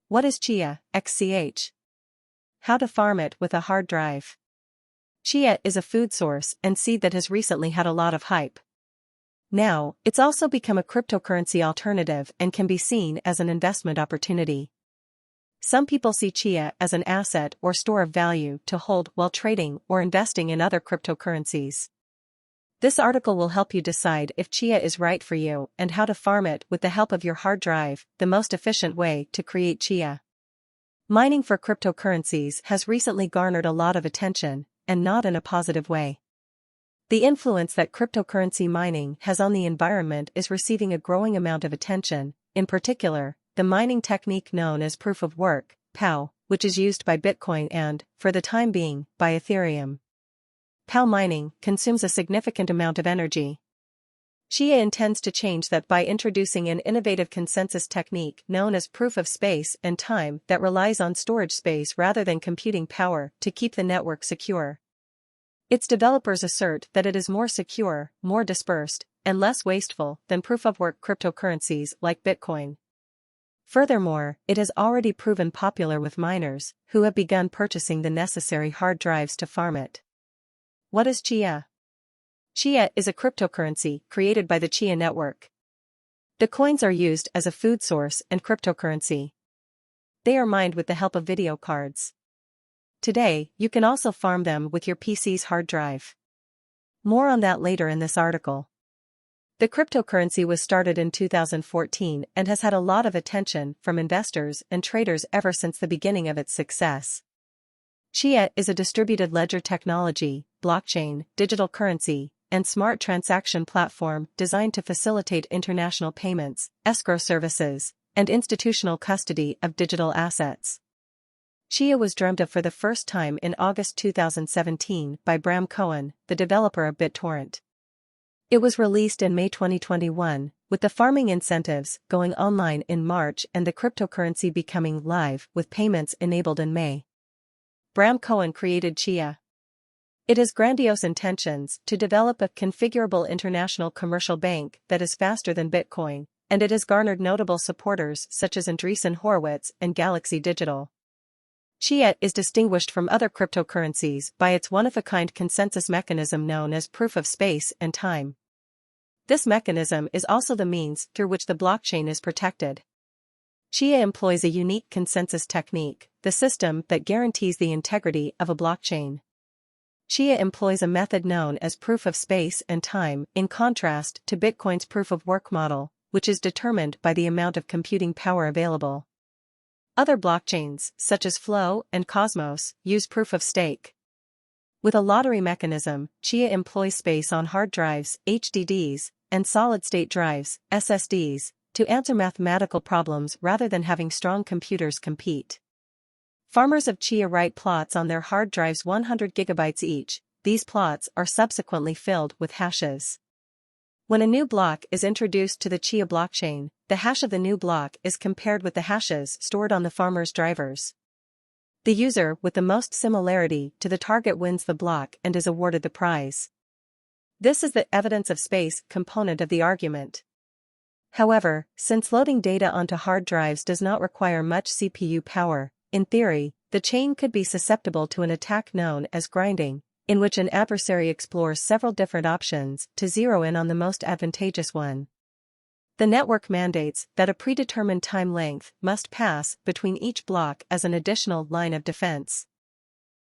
What is Chia, XCH? How to farm it with a hard drive. Chia is a food source and seed that has recently had a lot of hype. Now, it's also become a cryptocurrency alternative and can be seen as an investment opportunity. Some people see Chia as an asset or store of value to hold while trading or investing in other cryptocurrencies. This article will help you decide if Chia is right for you and how to farm it with the help of your hard drive, the most efficient way to create Chia. Mining for cryptocurrencies has recently garnered a lot of attention, and not in a positive way. The influence that cryptocurrency mining has on the environment is receiving a growing amount of attention, in particular, the mining technique known as proof of work, POW, which is used by Bitcoin and, for the time being, by Ethereum. POW mining consumes a significant amount of energy. Chia intends to change that by introducing an innovative consensus technique known as proof of space and time that relies on storage space rather than computing power to keep the network secure. Its developers assert that it is more secure, more dispersed, and less wasteful than proof-of-work cryptocurrencies like Bitcoin. Furthermore, it has already proven popular with miners, who have begun purchasing the necessary hard drives to farm it. What is Chia? Chia is a cryptocurrency created by the Chia network. The coins are used as a food source and cryptocurrency. They are mined with the help of video cards. Today, you can also farm them with your PC's hard drive. More on that later in this article. The cryptocurrency was started in 2014 and has had a lot of attention from investors and traders ever since the beginning of its success. Chia is a distributed ledger technology, blockchain, digital currency, and smart transaction platform designed to facilitate international payments, escrow services, and institutional custody of digital assets. Chia was dreamt of for the first time in August 2017 by Bram Cohen, the developer of BitTorrent. It was released in May 2021, with the farming incentives going online in March and the cryptocurrency becoming live with payments enabled in May. Bram Cohen created Chia. It has grandiose intentions to develop a configurable international commercial bank that is faster than Bitcoin, and it has garnered notable supporters such as Andreessen Horowitz and Galaxy Digital. Chia is distinguished from other cryptocurrencies by its one-of-a-kind consensus mechanism known as proof of space and time. This mechanism is also the means through which the blockchain is protected. Chia employs a unique consensus technique, the system that guarantees the integrity of a blockchain. Chia employs a method known as proof of space and time, in contrast to Bitcoin's proof of work model, which is determined by the amount of computing power available. Other blockchains, such as Flow and Cosmos, use proof of stake. With a lottery mechanism, Chia employs space on hard drives, HDDs, and solid-state drives, SSDs, to answer mathematical problems rather than having strong computers compete. Farmers of Chia write plots on their hard drives 100 gigabytes each. These plots are subsequently filled with hashes. When a new block is introduced to the Chia blockchain, the hash of the new block is compared with the hashes stored on the farmer's drivers. The user with the most similarity to the target wins the block and is awarded the prize. This is the evidence of space component of the argument. However, since loading data onto hard drives does not require much CPU power, in theory, the chain could be susceptible to an attack known as grinding, in which an adversary explores several different options to zero in on the most advantageous one. The network mandates that a predetermined time length must pass between each block as an additional line of defense.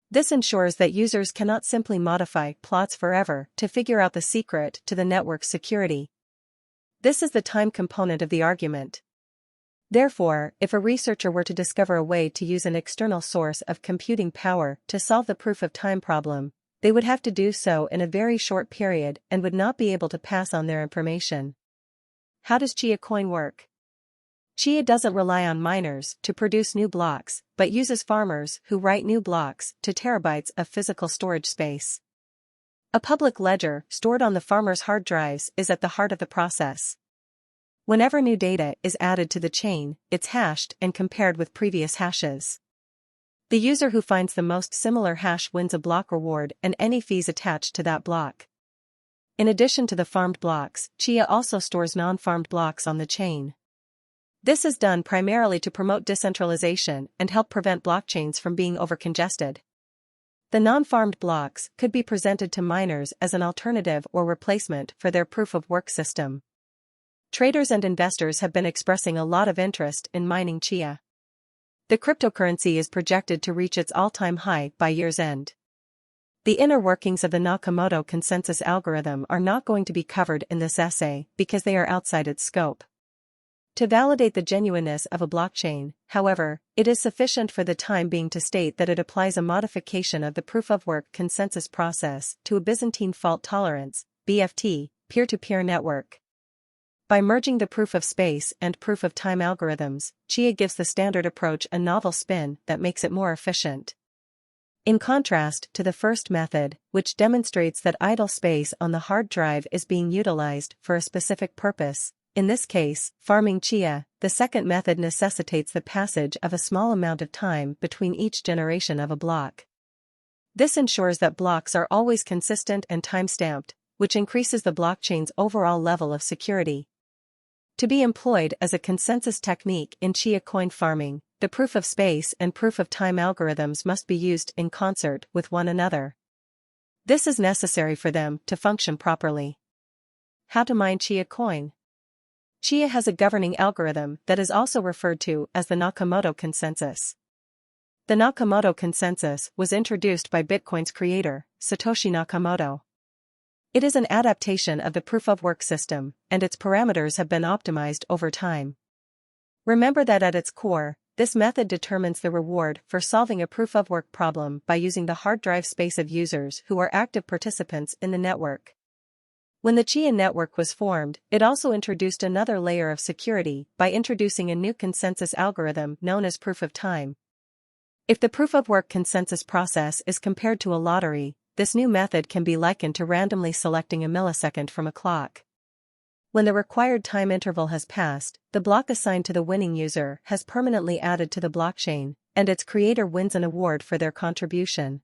This ensures that users cannot simply modify plots forever to figure out the secret to the network's security. This is the time component of the argument. Therefore, if a researcher were to discover a way to use an external source of computing power to solve the proof of time problem, they would have to do so in a very short period and would not be able to pass on their information. How does Chia coin work? Chia doesn't rely on miners to produce new blocks, but uses farmers who write new blocks to terabytes of physical storage space. A public ledger stored on the farmer's hard drives is at the heart of the process. Whenever new data is added to the chain, it's hashed and compared with previous hashes. The user who finds the most similar hash wins a block reward and any fees attached to that block. In addition to the farmed blocks, Chia also stores non-farmed blocks on the chain. This is done primarily to promote decentralization and help prevent blockchains from being overcongested. The non-farmed blocks could be presented to miners as an alternative or replacement for their proof-of-work system. Traders and investors have been expressing a lot of interest in mining Chia. The cryptocurrency is projected to reach its all-time high by year's end. The inner workings of the Nakamoto consensus algorithm are not going to be covered in this essay because they are outside its scope. To validate the genuineness of a blockchain, however, it is sufficient for the time being to state that it applies a modification of the proof-of-work consensus process to a Byzantine fault tolerance (BFT) peer-to-peer network. By merging the proof-of-space and proof-of-time algorithms, Chia gives the standard approach a novel spin that makes it more efficient. In contrast to the first method, which demonstrates that idle space on the hard drive is being utilized for a specific purpose, in this case, farming Chia, the second method necessitates the passage of a small amount of time between each generation of a block. This ensures that blocks are always consistent and time-stamped, which increases the blockchain's overall level of security. To be employed as a consensus technique in Chia coin farming, the proof-of-space and proof-of-time algorithms must be used in concert with one another. This is necessary for them to function properly. How to mine Chia coin? Chia has a governing algorithm that is also referred to as the Nakamoto consensus. The Nakamoto consensus was introduced by Bitcoin's creator, Satoshi Nakamoto. It is an adaptation of the proof-of-work system, and its parameters have been optimized over time. Remember that at its core, this method determines the reward for solving a proof-of-work problem by using the hard drive space of users who are active participants in the network. When the Chia network was formed, it also introduced another layer of security by introducing a new consensus algorithm known as proof-of-time. If the proof-of-work consensus process is compared to a lottery, this new method can be likened to randomly selecting a millisecond from a clock. When the required time interval has passed, the block assigned to the winning user has permanently added to the blockchain, and its creator wins an award for their contribution.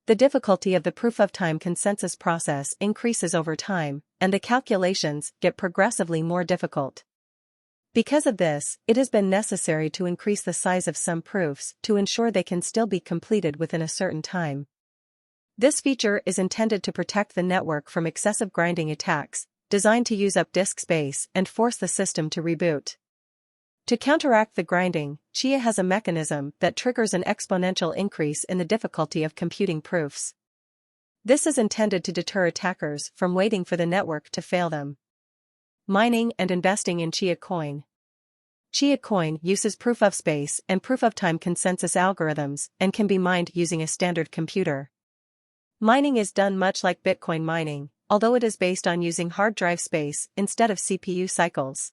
The difficulty of the proof-of-time consensus process increases over time, and the calculations get progressively more difficult. Because of this, it has been necessary to increase the size of some proofs to ensure they can still be completed within a certain time. This feature is intended to protect the network from excessive grinding attacks, designed to use up disk space and force the system to reboot. To counteract the grinding, Chia has a mechanism that triggers an exponential increase in the difficulty of computing proofs. This is intended to deter attackers from waiting for the network to fail them. Mining and investing in Chia coin. Chia coin uses proof-of-space and proof-of-time consensus algorithms and can be mined using a standard computer. Mining is done much like Bitcoin mining, although it is based on using hard drive space instead of CPU cycles.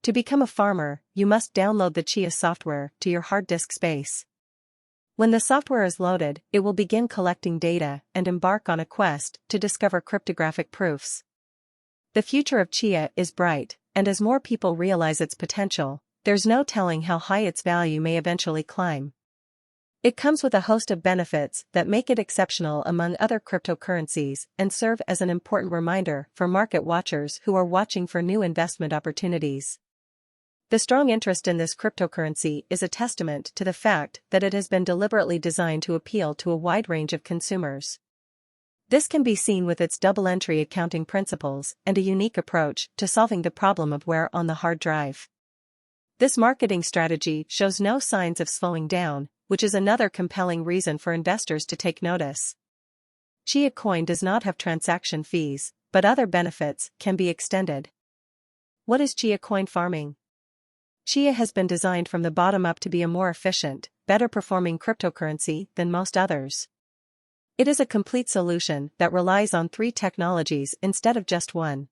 To become a farmer, you must download the Chia software to your hard disk space. When the software is loaded, it will begin collecting data and embark on a quest to discover cryptographic proofs. The future of Chia is bright, and as more people realize its potential, there's no telling how high its value may eventually climb. It comes with a host of benefits that make it exceptional among other cryptocurrencies and serve as an important reminder for market watchers who are watching for new investment opportunities. The strong interest in this cryptocurrency is a testament to the fact that it has been deliberately designed to appeal to a wide range of consumers. This can be seen with its double-entry accounting principles and a unique approach to solving the problem of wear on the hard drive. This marketing strategy shows no signs of slowing down, which is another compelling reason for investors to take notice. Chia coin does not have transaction fees, but other benefits can be extended. What is Chia coin farming? Chia has been designed from the bottom up to be a more efficient, better-performing cryptocurrency than most others. It is a complete solution that relies on 3 technologies instead of just one.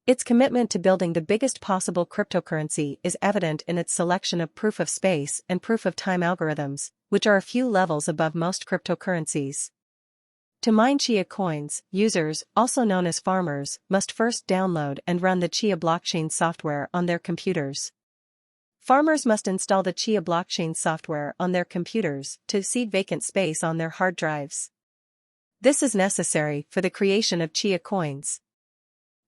Its commitment to building the biggest possible cryptocurrency is evident in its selection of proof-of-space and proof-of-time algorithms, which are a few levels above most cryptocurrencies. To mine Chia coins, users, also known as farmers, must first download and run the Chia blockchain software on their computers. Farmers must install the Chia blockchain software on their computers to seed vacant space on their hard drives. This is necessary for the creation of Chia coins.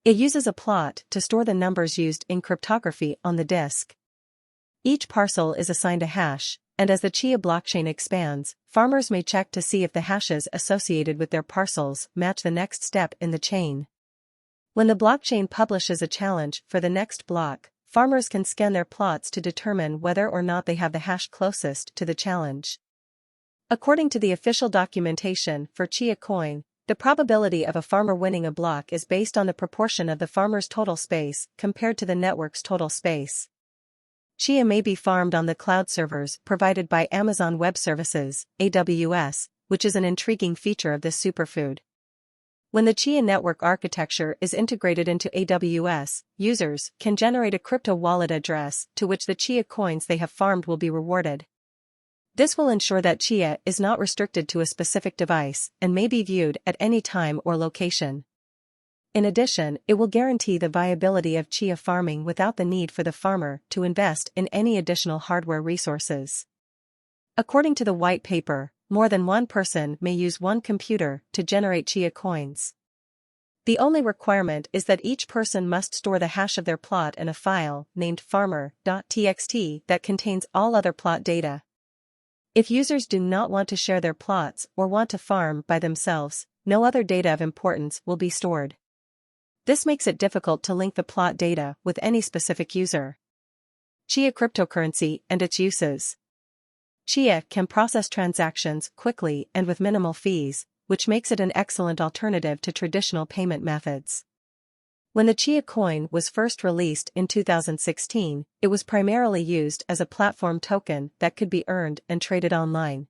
It uses a plot to store the numbers used in cryptography on the disk. Each parcel is assigned a hash, and as the Chia blockchain expands, farmers may check to see if the hashes associated with their parcels match the next step in the chain. When the blockchain publishes a challenge for the next block, farmers can scan their plots to determine whether or not they have the hash closest to the challenge. According to the official documentation for Chia coin, the probability of a farmer winning a block is based on the proportion of the farmer's total space compared to the network's total space. Chia may be farmed on the cloud servers provided by Amazon Web Services, AWS, which is an intriguing feature of this superfood. When the Chia network architecture is integrated into AWS, users can generate a crypto wallet address to which the Chia coins they have farmed will be rewarded. This will ensure that Chia is not restricted to a specific device and may be viewed at any time or location. In addition, it will guarantee the viability of Chia farming without the need for the farmer to invest in any additional hardware resources. According to the white paper, more than one person may use one computer to generate Chia coins. The only requirement is that each person must store the hash of their plot in a file named farmer.txt that contains all other plot data. If users do not want to share their plots or want to farm by themselves, no other data of importance will be stored. This makes it difficult to link the plot data with any specific user. Chia cryptocurrency and its uses. Chia can process transactions quickly and with minimal fees, which makes it an excellent alternative to traditional payment methods. When the Chia coin was first released in 2016, it was primarily used as a platform token that could be earned and traded online.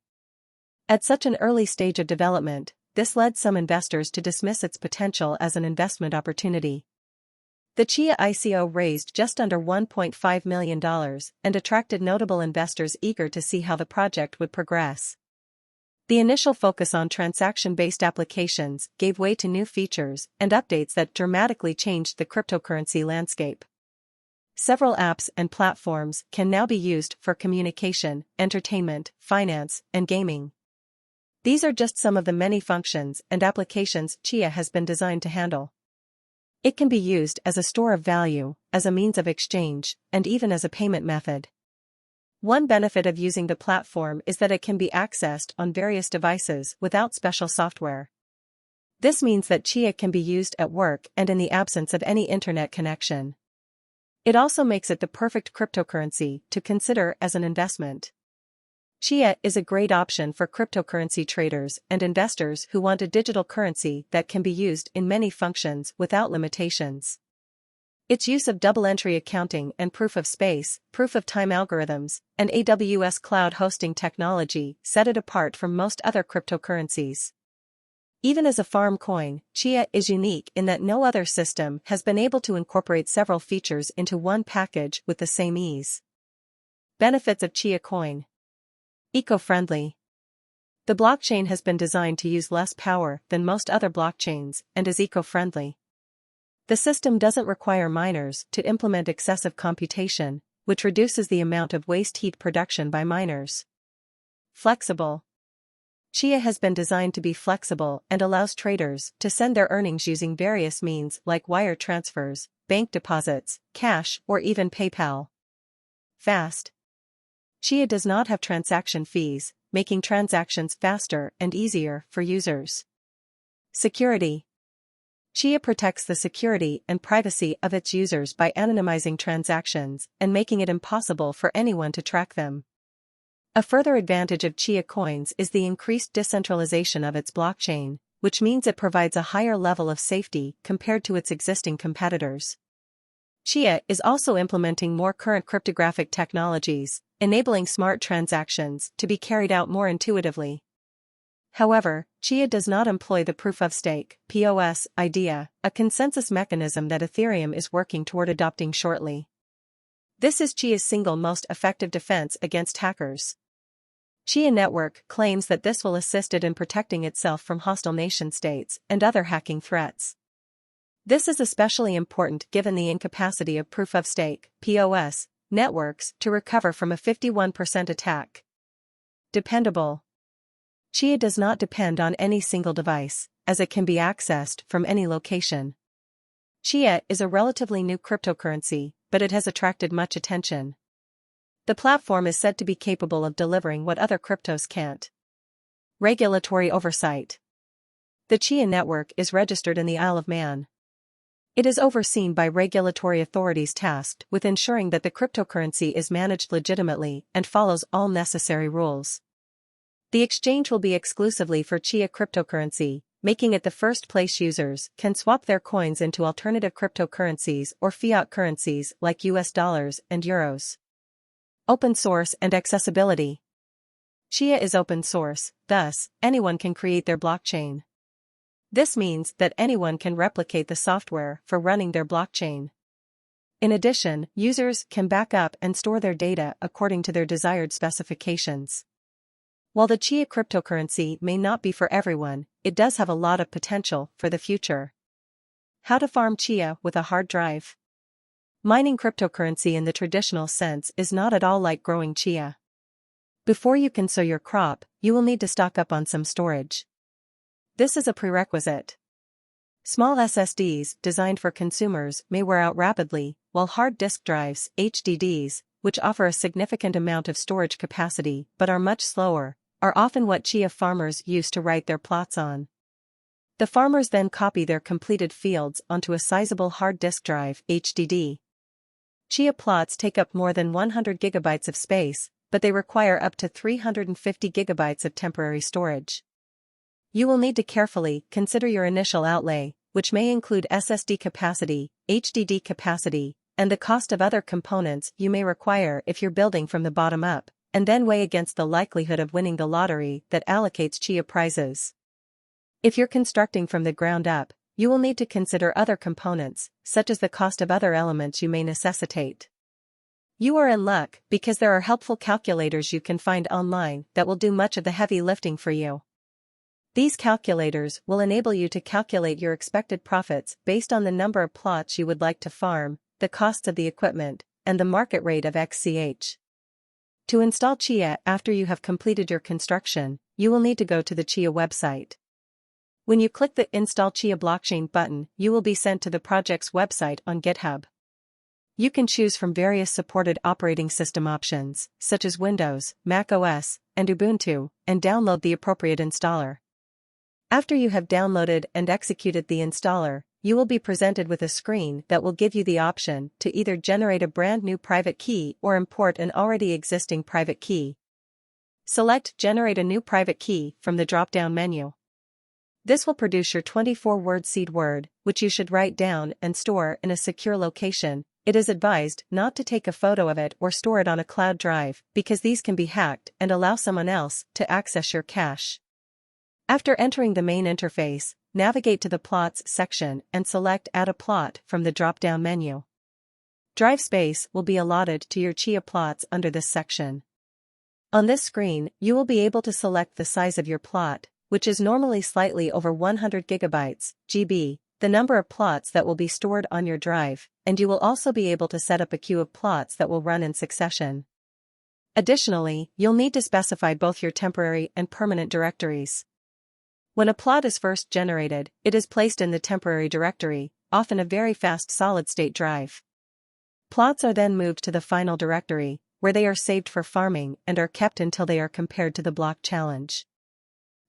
At such an early stage of development, this led some investors to dismiss its potential as an investment opportunity. The Chia ICO raised just under $1.5 million and attracted notable investors eager to see how the project would progress. The initial focus on transaction-based applications gave way to new features and updates that dramatically changed the cryptocurrency landscape. Several apps and platforms can now be used for communication, entertainment, finance, and gaming. These are just some of the many functions and applications Chia has been designed to handle. It can be used as a store of value, as a means of exchange, and even as a payment method. One benefit of using the platform is that it can be accessed on various devices without special software. This means that Chia can be used at work and in the absence of any internet connection. It also makes it the perfect cryptocurrency to consider as an investment. Chia is a great option for cryptocurrency traders and investors who want a digital currency that can be used in many functions without limitations. Its use of double-entry accounting and proof-of-space, proof-of-time algorithms, and AWS cloud hosting technology set it apart from most other cryptocurrencies. Even as a farm coin, Chia is unique in that no other system has been able to incorporate several features into one package with the same ease. Benefits of Chia coin. Eco-friendly. The blockchain has been designed to use less power than most other blockchains and is eco-friendly. The system doesn't require miners to implement excessive computation, which reduces the amount of waste heat production by miners. Flexible. Chia has been designed to be flexible and allows traders to send their earnings using various means like wire transfers, bank deposits, cash, or even PayPal. Fast. Chia does not have transaction fees, making transactions faster and easier for users. Security. Chia protects the security and privacy of its users by anonymizing transactions and making it impossible for anyone to track them. A further advantage of Chia coins is the increased decentralization of its blockchain, which means it provides a higher level of safety compared to its existing competitors. Chia is also implementing more current cryptographic technologies, enabling smart transactions to be carried out more intuitively. However, Chia does not employ the proof-of-stake (POS) idea, a consensus mechanism that Ethereum is working toward adopting shortly. This is Chia's single most effective defense against hackers. Chia Network claims that this will assist it in protecting itself from hostile nation-states and other hacking threats. This is especially important given the incapacity of proof-of-stake (POS) networks to recover from a 51% attack. Dependable. Chia does not depend on any single device, as it can be accessed from any location. Chia is a relatively new cryptocurrency, but it has attracted much attention. The platform is said to be capable of delivering what other cryptos can't. Regulatory oversight. The Chia network is registered in the Isle of Man. It is overseen by regulatory authorities tasked with ensuring that the cryptocurrency is managed legitimately and follows all necessary rules. The exchange will be exclusively for Chia cryptocurrency, making it the first place users can swap their coins into alternative cryptocurrencies or fiat currencies like US dollars and euros. Open source and accessibility. Chia is open source, thus, anyone can create their blockchain. This means that anyone can replicate the software for running their blockchain. In addition, users can back up and store their data according to their desired specifications. While the Chia cryptocurrency may not be for everyone, it does have a lot of potential for the future. How to farm Chia with a hard drive. Mining cryptocurrency in the traditional sense is not at all like growing Chia. Before you can sow your crop, you will need to stock up on some storage. This is a prerequisite. Small SSDs designed for consumers may wear out rapidly, while hard disk drives, HDDs, which offer a significant amount of storage capacity but are much slower, are often what Chia farmers use to write their plots on. The farmers then copy their completed fields onto a sizable hard disk drive, HDD. Chia plots take up more than 100 gigabytes of space, but they require up to 350 gigabytes of temporary storage. You will need to carefully consider your initial outlay, which may include SSD capacity, HDD capacity, and the cost of other components you may require if you're building from the bottom up, and then weigh against the likelihood of winning the lottery that allocates Chia prizes. If you're constructing from the ground up, you will need to consider other components, such as the cost of other elements you may necessitate. You are in luck because there are helpful calculators you can find online that will do much of the heavy lifting for you. These calculators will enable you to calculate your expected profits based on the number of plots you would like to farm, the costs of the equipment, and the market rate of XCH. To install Chia after you have completed your construction, you will need to go to the Chia website. When you click the Install Chia Blockchain button, you will be sent to the project's website on GitHub. You can choose from various supported operating system options, such as Windows, Mac OS, and Ubuntu, and download the appropriate installer. After you have downloaded and executed the installer, you will be presented with a screen that will give you the option to either generate a brand new private key or import an already existing private key. Select Generate a new private key from the drop-down menu. This will produce your 24-word seed word, which you should write down and store in a secure location. It is advised not to take a photo of it or store it on a cloud drive because these can be hacked and allow someone else to access your cache. After entering the main interface, navigate to the Plots section and select Add a plot from the drop-down menu. Drive space will be allotted to your Chia plots under this section. On this screen, you will be able to select the size of your plot, which is normally slightly over 100 gigabytes, GB, the number of plots that will be stored on your drive, and you will also be able to set up a queue of plots that will run in succession. Additionally, you'll need to specify both your temporary and permanent directories. When a plot is first generated, it is placed in the temporary directory, often a very fast solid-state drive. Plots are then moved to the final directory, where they are saved for farming and are kept until they are compared to the block challenge.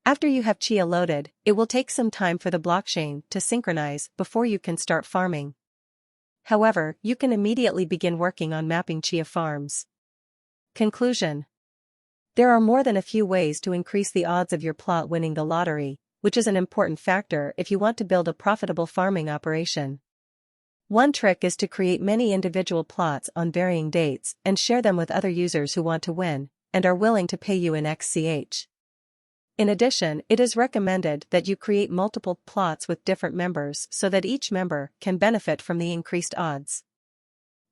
After you have Chia loaded, it will take some time for the blockchain to synchronize before you can start farming. However, you can immediately begin working on mapping Chia farms. Conclusion. There are more than a few ways to increase the odds of your plot winning the lottery, which is an important factor if you want to build a profitable farming operation. One trick is to create many individual plots on varying dates and share them with other users who want to win and are willing to pay you in XCH. In addition, it is recommended that you create multiple plots with different members so that each member can benefit from the increased odds.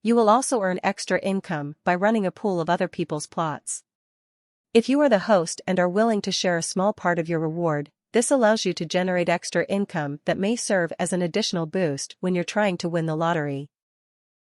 You will also earn extra income by running a pool of other people's plots. If you are the host and are willing to share a small part of your reward, this allows you to generate extra income that may serve as an additional boost when you're trying to win the lottery.